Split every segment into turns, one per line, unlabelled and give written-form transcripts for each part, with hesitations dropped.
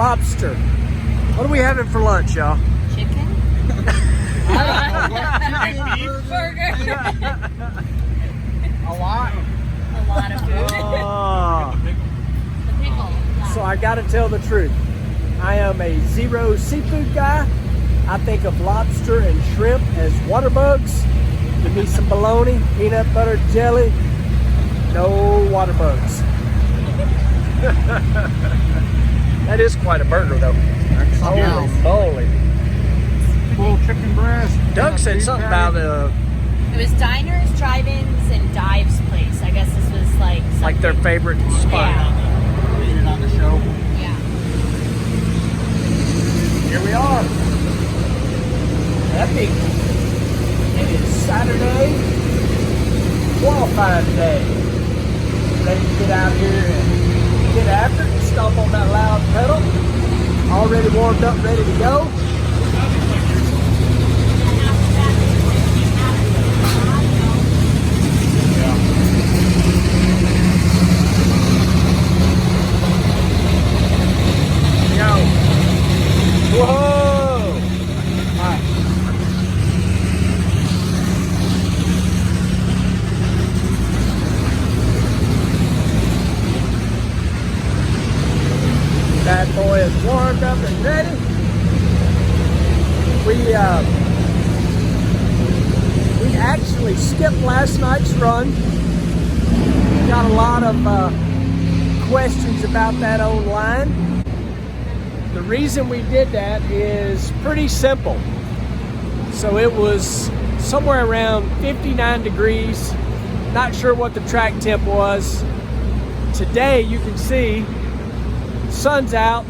Lobster. What are we having for lunch, y'all?
Chicken? Burger.
A lot.
A lot of food. The pickle.
So I gotta tell the truth. I am a zero seafood guy. I think of lobster and shrimp as water bugs. Give me some bologna, peanut butter jelly, no water bugs. That is quite a burger though. Holy moly.
Full chicken breast.
Doug said something about
It was diners, drive-ins, and dives place. I guess this was like
their favorite spot.
Yeah.
Eat it on the show.
Yeah.
Here we are. Epping. It is Saturday, qualifying day. Ready to get out here and get after it, stomp on that loud pedal. Already warmed up, ready to go. Whoa! Alright. That boy is warmed up and ready. We actually skipped last night's run. Got a lot of questions about that online. The reason we did that is pretty simple. So it was somewhere around 59 degrees. Not sure what the track temp was. Today you can see sun's out.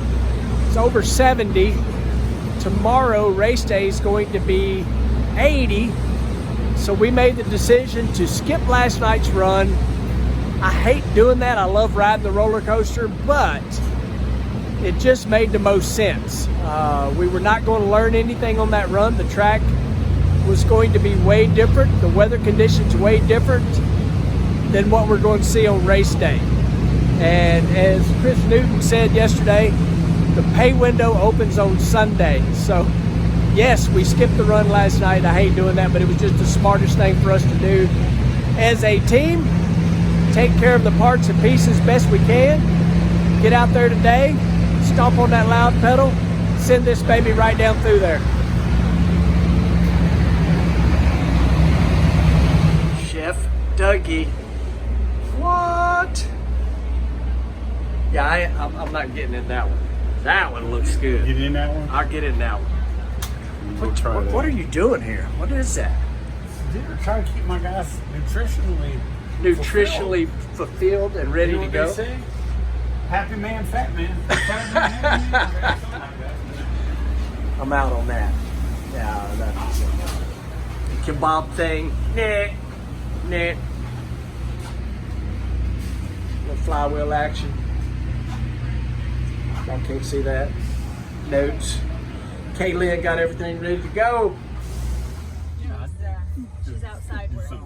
It's over 70. Tomorrow race day is going to be 80. So we made the decision to skip last night's run. I hate doing that. I love riding the roller coaster, but it just made the most sense. We were not going to learn anything on that run. The track was going to be way different. The weather conditions way different than what we're going to see on race day. And as Chris Newton said yesterday, the pay window opens on Sunday. So yes, we skipped the run last night. I hate doing that, but it was just the smartest thing for us to do as a team. Take care of the parts and pieces best we can. Get out there today, stomp on that loud pedal, send this baby right down through there. Chef Dougie. What? Yeah, I'm not getting in that one. That one looks good.
Get in that one?
I'll get in that one. What are you doing here? What is that?
I'm trying to keep my guys
Nutritionally fulfilled and ready to go.
Say? Happy man, fat man.
I'm out on that. Yeah, that's the kebab thing. Nah. Little flywheel action. Y'all can't see that. Notes. Kaylin got everything ready to go.
She's outside working.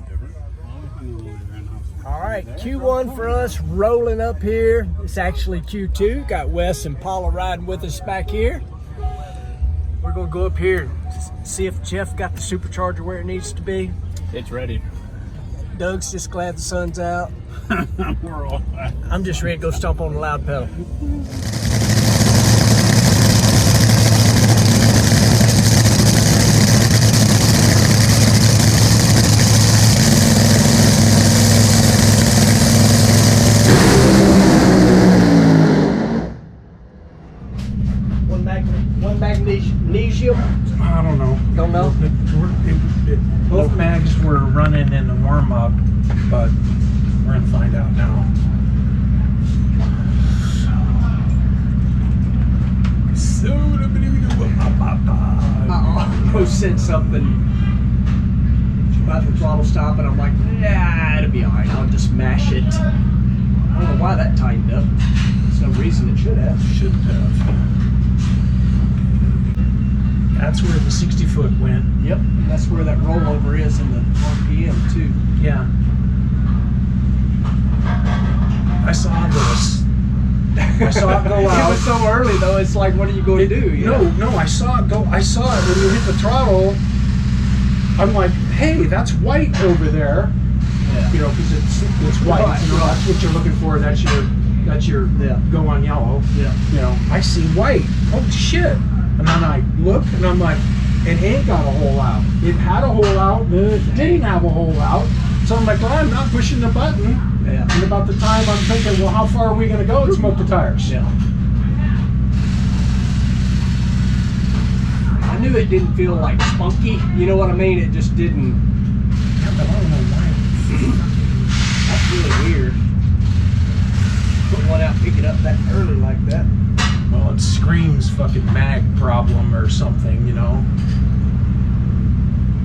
All right, Q1 for us rolling up here. It's actually Q2. Got Wes and Paula riding with us back here. We're gonna go up here and see if Jeff got the supercharger where it needs to be.
It's ready.
Doug's just glad the sun's out.
We're all back.
I'm just ready to go stomp on the loud pedal. One magnesium?
I don't know.
Don't know?
Both mags were running in the warm-up, but we're going to find out now.
Pro said something about the throttle stop, and I'm like, yeah, it'll be all right. I'll just mash it. I don't know why that tightened up. There's no reason it should have.
Shouldn't have. That's where the 60-foot went.
Yep, that's where that rollover is in the RPM too.
Yeah. I saw this I saw it go
It
out.
was so early though. It's like, what are you going to do? You know?
No, I saw it go. I saw it when you hit the throttle. I'm like, hey, that's white over there.
Yeah.
You know, because it's white.
Right,
You know,
right.
that's what you're looking for. That's your
Yeah.
go on yellow.
Yeah.
You know, I see white. Oh shit! And then I look and I'm like, it ain't got a hole out. It had a hole out. It didn't have a hole out. So I'm like, well, I'm not pushing the button.
Yeah.
And about the time I'm thinking, well, how far are we going to go and smoke the tires?
Yeah. I knew it didn't feel like spunky. You know what I mean? It just didn't.
Yeah, but I don't know why.
That's really weird. Put one out, pick it up that early like that.
Well, it screams fucking mag problem or something, you know.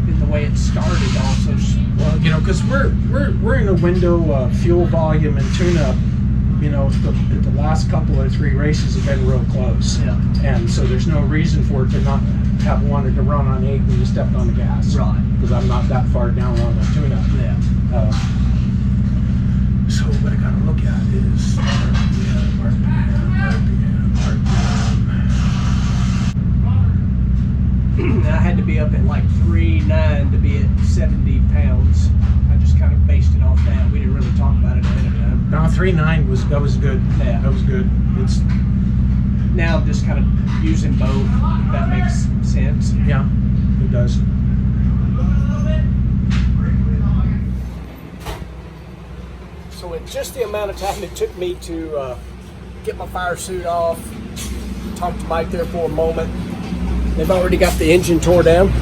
And the way it started also.
Well, you know, because we're in a window of fuel volume and tune-up. You know, the last couple or 3 races have been real close.
Yeah.
And so there's no reason for it to not have wanted to run on 8 when you stepped on the gas.
Right.
Because I'm not that far down on the tune-up.
Yeah.
So what I gotta look at is RPM.
I had to be up at like 3.9 to be at 70 pounds. I just kind of based it off that. We didn't really talk about it ahead of time.
No, 3.9 was good.
Yeah.
That was good. It's
Now I'm just kind of using both, if that makes sense.
yeah, it does.
So in just the amount of time it took me to get my fire suit off, talk to Mike there for a moment. They've already got the engine tore down.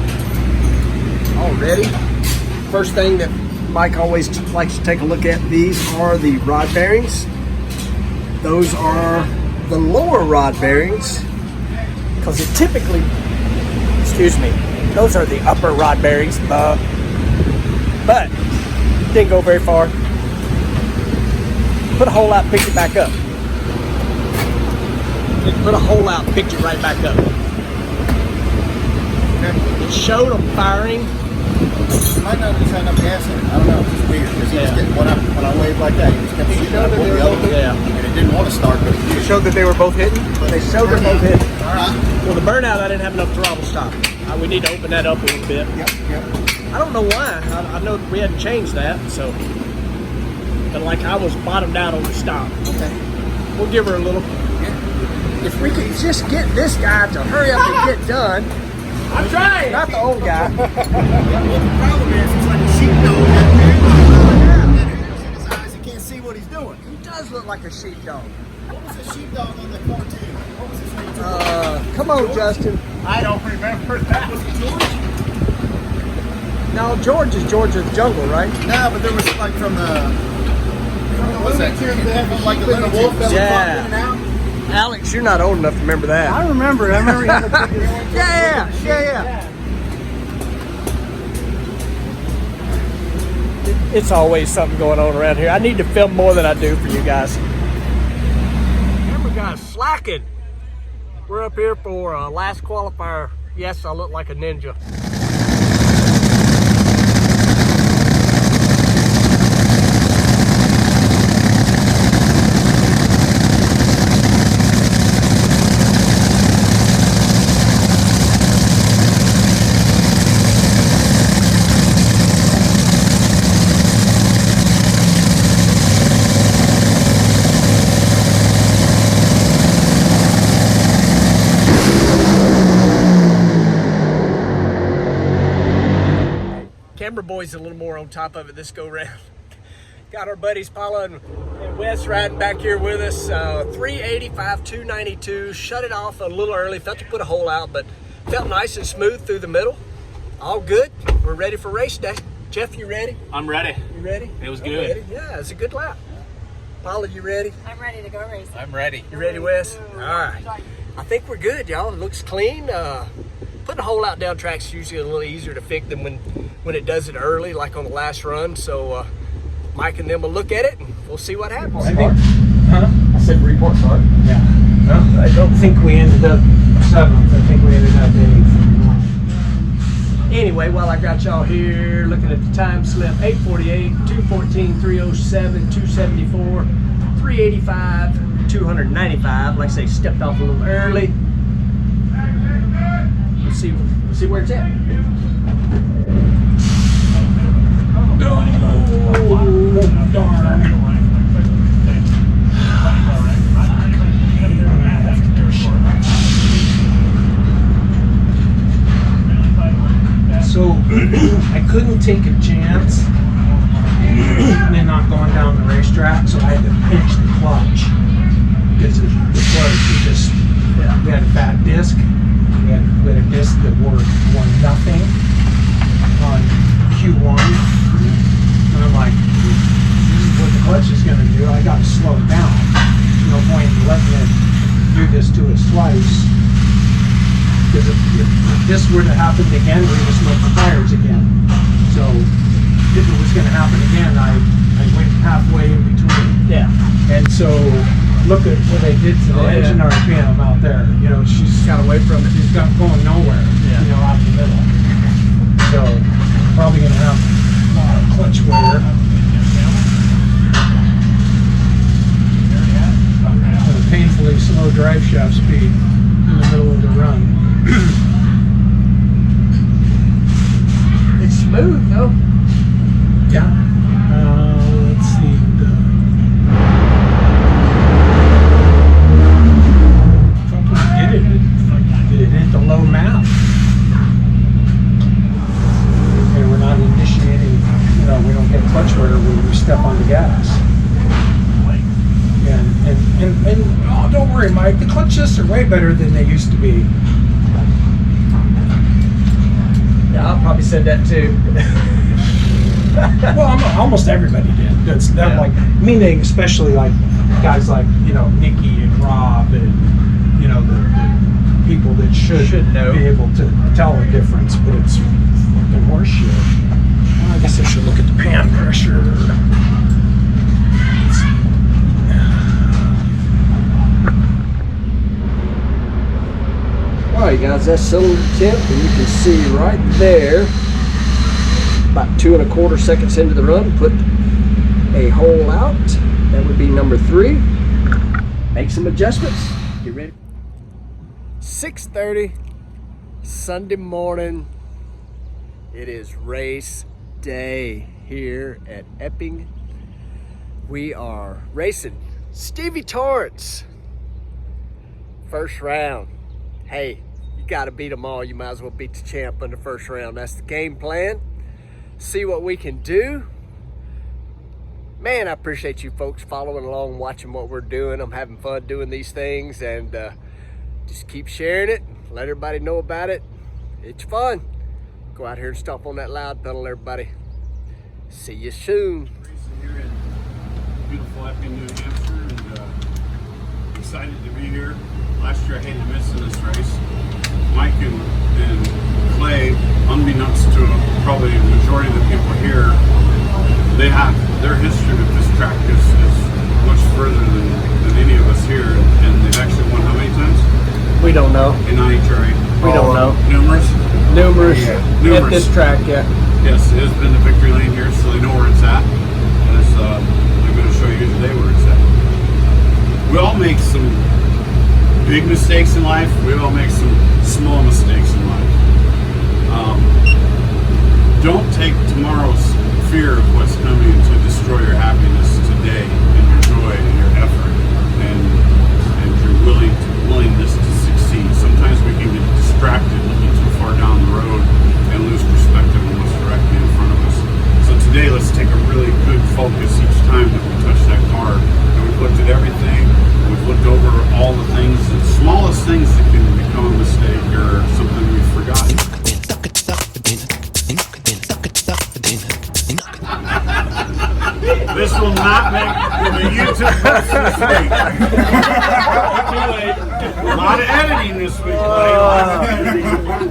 Already. First thing that Mike always likes to take a look at, these are the rod bearings. Those are the lower rod bearings, because it typically, excuse me, those are the upper rod bearings, but didn't go very far. Put a hole out, picked it back up. Put a hole out, picked it right back up. It showed them firing.
Might not just had enough gas in it. I don't know. It's just weird because he was getting when I waved like that, he just kept shooting out one or the other.
Yeah.
And it didn't want to start, but it did.
Showed that they were both hitting. They showed them both hitting.
All right.
Well, the burnout, I didn't have enough throttle stop. We need to open that up a little bit.
Yep.
I don't know why. I know we hadn't changed that, so. But like I was bottomed out on the stop.
Okay.
We'll give her a little.
Yeah.
If we could just get this guy to hurry up and get done. I'm trying. Not the old guy.
Well, the problem is, it's like a sheepdog. In his eyes, he can't see what he's doing.
He does look like a sheepdog.
What was the sheepdog on the cartoon? What was his name?
Come on, Justin.
I don't remember that. Was it George?
No, George is George of the Jungle, right?
No, but there was like from the. What's that? From like the Looney Wolf that
Yeah.
would pop in and out.
Alex, you're not old enough to remember that.
I remember it. I remember he had a big
Yeah. It's always something going on around here. I need to film more than I do for you guys. Remember, guys, slacking. We're up here for last qualifier. Yes, I look like a ninja. Camera boy's a little more on top of it this go round. Got our buddies Paula and Wes riding back here with us. 385, 292. Shut it off a little early. Felt to put a hole out, but felt nice and smooth through the middle. All good. We're ready for race day. Jeff, you ready?
I'm ready.
You ready?
It was
I'm
good.
ready. Yeah, it's a good lap. Paula, you ready?
I'm ready to go racing.
I'm ready.
You ready, Wes? All right. I think we're good, y'all. It looks clean. Putting a hole out down track's usually a little easier to fix than when it does it early, like on the last run. So Mike and them will look at it, and we'll see what happens.
I said report start.
Yeah.
Well, I don't think we ended up 7th. I think we ended up 8th.
Anyway, while I got y'all here looking at the time slip, 8:48, 2:14, 3:07, 2:74, 3:85, 295. Like I say, stepped off a little early. Let's see where it's at.
Oh, darn. So I couldn't take a chance and not going down the racetrack, so I had to pinch the clutch because the clutch was just, we had a bad disc. We had a disc that wore nothing on Q1. And I'm like, this is what the clutch is going to do. I got to slow it down. There's no point in letting it do this to us twice. Because if this were to happen again, we would smoke the tires again. So if it was going to happen again, I went halfway in between.
Yeah.
And so look at what they did to the engine RPM out there. You know, she's
Got away from it.
she's got going nowhere.
Yeah.
You know, out in the middle. So probably going to have a lot of clutch wear. And a painfully slow drive shaft speed in the middle of the run.
It's smooth though.
Yeah. Let's see. It hit the low map. And we're not initiating, you know, we don't get clutch wear when we step on the gas. And oh, don't worry, Mike, the clutch shifts are way better than they used to be.
Yeah, I'll probably said that too.
Well, almost everybody did. That's
Yeah.
like, meaning especially like guys like, you know, Nikki and Rob and, you know, the people that should
know.
be able to tell the difference, but it's fucking horseshit. Well, I guess I should look at the pan pressure.
Alright guys, that's cylinder temp, and you can see right there, about 2 1/4 seconds into the run, put a hole out. That would be number 3. Make some adjustments. Get ready. 6:30 Sunday morning. It is race day here at Epping. We are racing Stevie Torrance. First round. Hey, you got to beat them all. You might as well beat the champ in the first round. That's the game plan. See what we can do. Man, I appreciate you folks following along, watching what we're doing. I'm having fun doing these things, and just keep sharing it. Let everybody know about it. It's fun. Go out here and stomp on that loud pedal, everybody. See you soon.
Racing here in beautiful Epping, New Hampshire, and excited to be here. Last year I hated missing this race. Mike and Clay, unbeknownst to probably the majority of the people here, they have their history with this track is much further than any of us here, and they've actually won how many times?
We don't know.
In NHRA.
We don't know.
Numerous?
Numerous.
Numerous.
At this track, yeah.
Yes, it has been the victory lane here, so they know where it's at. And it's, I'm going to show you today where it's at. We all make some big mistakes in life. We all make some small mistakes in life. Don't take tomorrow's fear of what's coming to destroy your happiness today and your joy and your effort and your willingness to succeed. Sometimes we can get distracted looking too far down the road and lose perspective on what's directly in front of us. So today, let's take a really good focus each time that we touch that car. And we've looked at everything. We've looked over all the things, the smallest things that can become a mistake or something we've forgotten. This will not make the YouTube post this week. A lot of editing this week.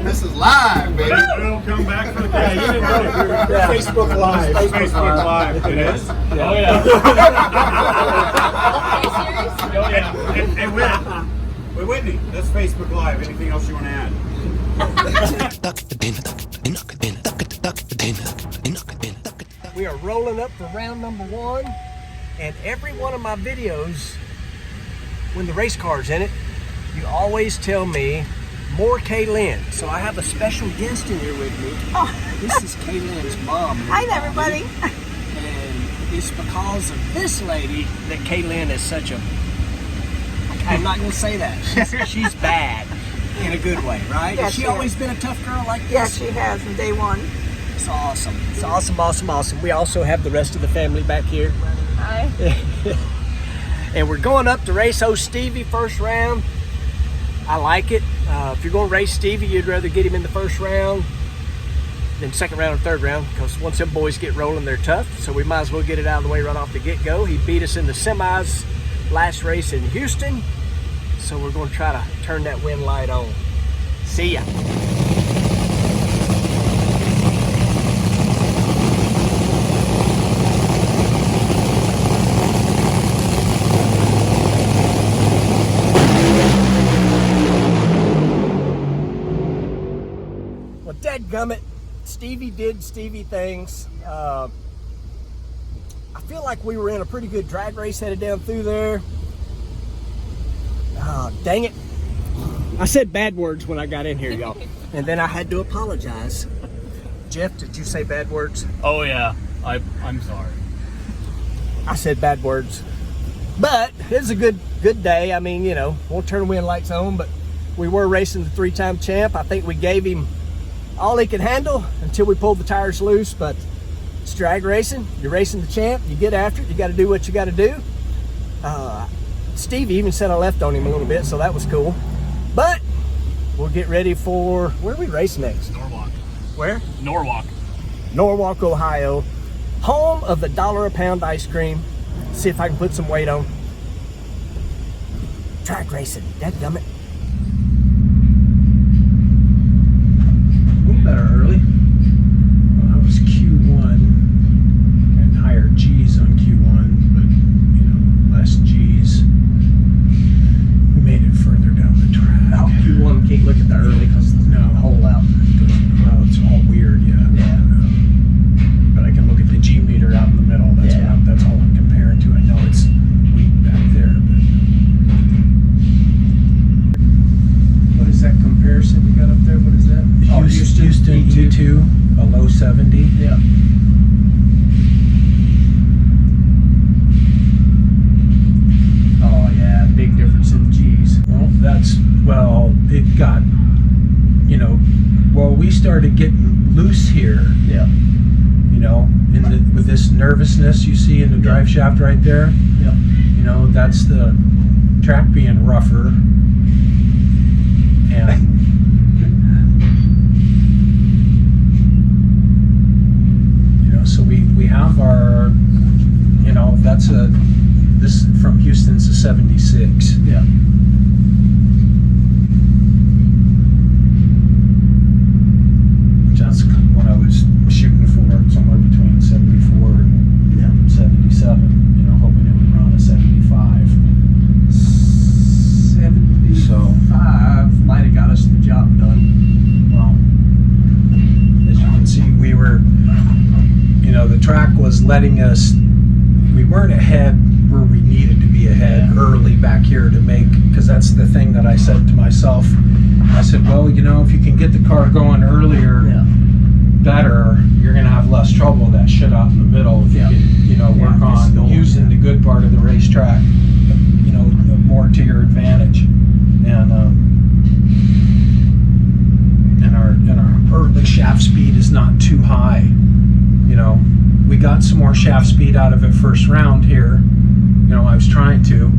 This is live, baby.
It'll come back for the
Facebook Live.
Facebook Live. It is?
Okay, serious?
Hey, Whitney, that's Facebook Live. Anything else you want to add?
We are rolling up for round number 1, and every one of my videos when the race car's in it, you always tell me more Kaylin. So I have a special guest in here with me.
Oh.
This is Kaylin's mom.
Hi there, everybody.
And it's because of this lady that Kaylin is such a... I'm not going to say that. She's bad in a good way, right?
Yes,
Has she
she
always
is.
been a tough girl like this?
Yes, she has from day one.
It's awesome. It's awesome, awesome, awesome. We also have the rest of the family back here.
Hi.
And we're going up to race old Stevie first round. I like it. If you're going to race Stevie, you'd rather get him in the first round than second round or third round, because once them boys get rolling, they're tough. So we might as well get it out of the way right off the get-go. He beat us in the semis last race in Houston. So we're going to try to turn that wind light on. See ya. Well, dadgummit, Stevie did Stevie things. I feel like we were in a pretty good drag race headed down through there. Dang it. I said bad words when I got in here, y'all. And then I had to apologize. Jeff, did you say bad words?
Oh yeah, I'm sorry.
I said bad words. But it was a good day. I mean, you know, won't turn the wind lights on, but we were racing the 3-time champ. I think we gave him all he could handle until we pulled the tires loose, but it's drag racing. You're racing the champ. You get after it. You got to do what you got to do. Stevie even said I left on him a little bit, so that was cool. But we'll get ready for, where are we racing next?
Norwalk.
Where?
Norwalk.
Norwalk, Ohio. Home of the $1 a pound ice cream. See if I can put some weight on. Track racing, dadgummit. A little better early.
Well, that was Q1 and higher G's on Q1, but you know, less G's. We made it further down the track.
Oh, Q1 can't look at the early because there's no hole out.
Well, it's all weird, yeah. But I can look at the G meter out in the middle. That's that's all I'm comparing to. I know it's weak back there, but what is that comparison you got up there? What is that? Oh, Houston T2, a low 70.
Yeah. Oh yeah, big difference in G's.
Well, it got, you know, well, we started getting loose here.
Yeah.
You know, with this nervousness you see in the drive shaft right there.
Yeah.
You know, that's the track being rougher. And you know, so we have our, you know, this from Houston's a 76.
Yeah.
That's what I was shooting for, somewhere between 74 and 77, you know, hoping it would run a 75.
75 might have got us the job done.
Well, as you can see, we were, you know, the track was letting us, we weren't ahead where we needed to be ahead early back here to make, because that's the thing that I said to myself. I said, well, you know, if you can get the car going earlier, better, you're going to have less trouble with that shit out in the middle if you can, you know, work on using the good part of the racetrack, you know, more to your advantage. And our early shaft speed is not too high. You know, we got some more shaft speed out of it first round here. You know, I was trying to.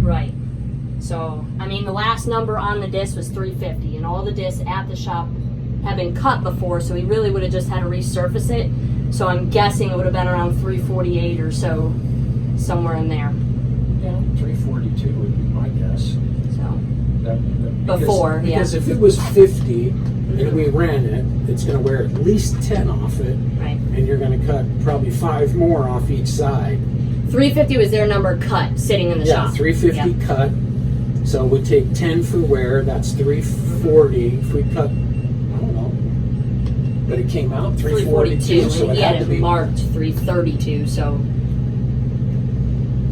Right. So, I mean, the last number on the disc was 350, and all the discs at the shop have been cut before, so we really would have just had to resurface it. So I'm guessing it would have been around 348 or so, somewhere in there.
Yeah, 342 would be my guess.
So
Because
because
if it was 50 and we ran it, it's going to wear at least 10 off it,
right.
and you're going to cut probably 5 more off each side.
350 was their number cut, sitting in the shop.
350
Yep.
cut. So we take 10 for wear, that's 340. If we cut, I don't know, but it came out 342, so
and
it
he
had
had
to
it
be.
marked 332, so.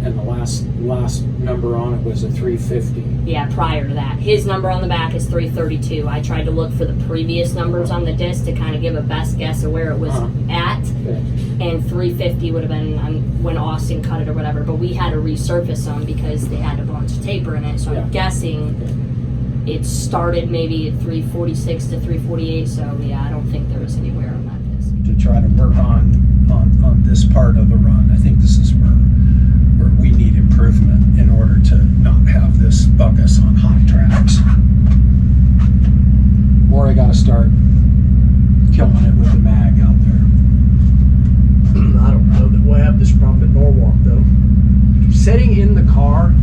And the last number on it was a 350.
Yeah, prior to that. His number on the back is 332. I tried to look for the previous numbers on the disc to kind of give a best guess of where it was at.
Okay.
And 350 would have been when Austin cut it or whatever. But we had to resurface them because they had a bunch of taper in it. So I'm guessing it started maybe at 346 to 348. So yeah, I don't think there was any wear on that disc.
To try to work on this part of the run, I think this is where we need improvement in order to not have this bug us on hot tracks. Or I got to start killing it with the mag out there.
I don't know that we'll have this problem at Norwalk though. Sitting in the car,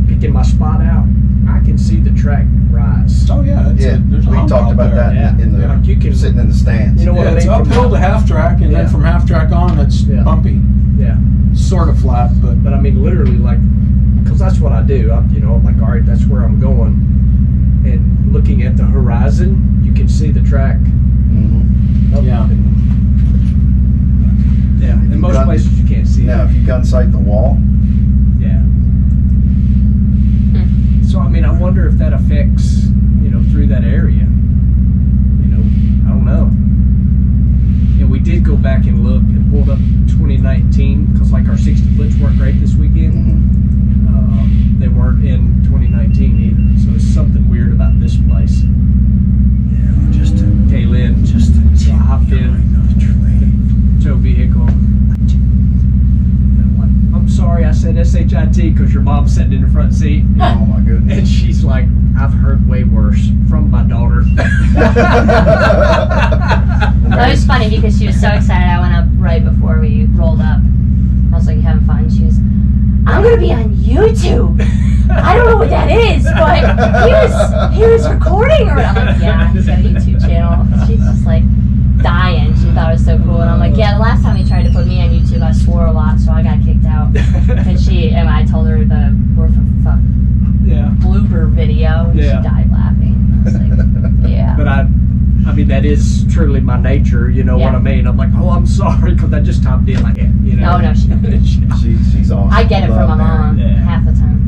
picking my spot out, I can see the track rise.
Oh yeah, there's a
we
hump
talked
out
about
there.
that in the
Like you can,
sitting in the stands.
you know what I mean?
It's uphill to half track, and then from half track on, it's bumpy.
Yeah.
Sort of flat,
But I mean, literally, like, because that's what I do. I'm like, all right, that's where I'm going. And looking at the horizon, you can see the track. Up
Yeah.
In most places, you can't see
Now,
it.
if you gun sight the wall,
Yeah. So, I mean, I wonder if that affects, through that area. I don't know. And we did go back and look and pulled up 2019 because, like, our 60 foots weren't great this weekend. They weren't in 2019 either. So it's something weird about this place. Yeah, just to Kaylin, so I hopped in the tow vehicle. I'm sorry, I said SHIT because your mom's sitting in the front seat.
oh my goodness.
And she's like, I've heard way worse from my daughter.
That was funny because she was so excited. I went up right before we rolled up. I was like, you having fun? She was, I'm going to be on YouTube. I don't know what that is, but he was recording her. I'm like, yeah, he's got a YouTube channel. She's just like dying. She thought it was so cool. And I'm like, yeah, the last time he tried to put me on YouTube, I swore a lot, so I got kicked out. And I told her the word for fuck blooper video, and she died laughing. I was like, yeah.
But I mean, that is truly my nature, you know what I mean? I'm like, oh, I'm sorry, because I just topped in like,
No, she
She's awesome.
I get it from my mom half the time.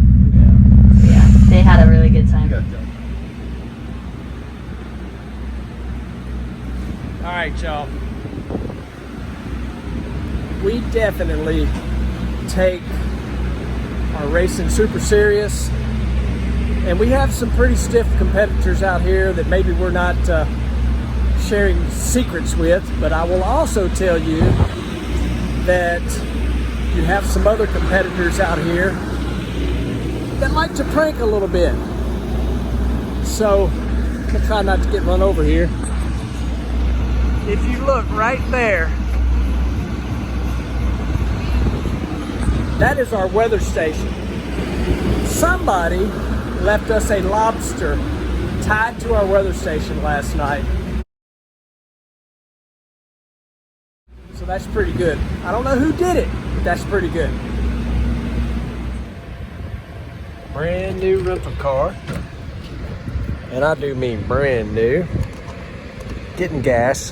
Yeah, they had a really good time.
All right, y'all. We definitely take our racing super serious, and we have some pretty stiff competitors out here that maybe we're not sharing secrets with, but I will also tell you that you have some other competitors out here that like to prank a little bit. So I'm gonna try not to get run over here. If you look right there, that is our weather station. Somebody left us a lobster tied to our weather station last night. So that's pretty good. I don't know who did it, but that's pretty good. Brand new rental car. And I do mean brand new. Getting gas.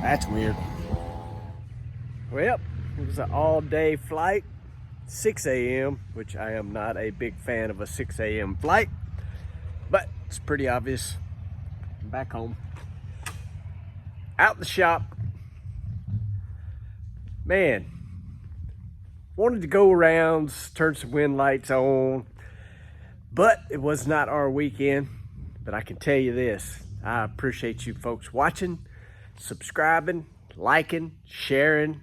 That's weird. Well, it was an all-day flight, 6 a.m., which I am not a big fan of a 6 a.m. flight, but it's pretty obvious. I'm back home. Out the shop. Man, wanted to go around, turn some wind lights on, but it was not our weekend. But I can tell you this, I appreciate you folks watching, subscribing, liking, sharing,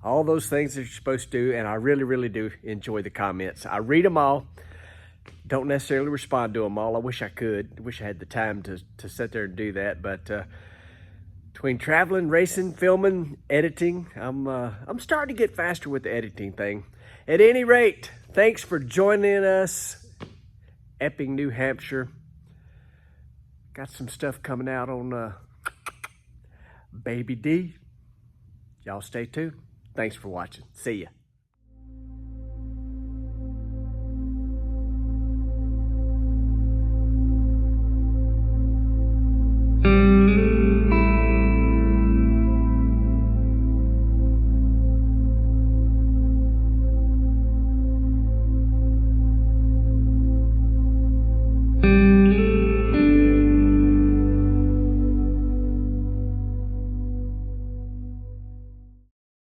all those things that you're supposed to do, and I really, really do enjoy the comments. I read them all. Don't necessarily respond to them all. I wish I could. I wish I had the time to sit there and do that, but between traveling, racing, filming, editing, I'm starting to get faster with the editing thing. At any rate, thanks for joining us. Epping, New Hampshire. Got some stuff coming out on Baby D. Y'all stay tuned. Thanks for watching. See ya.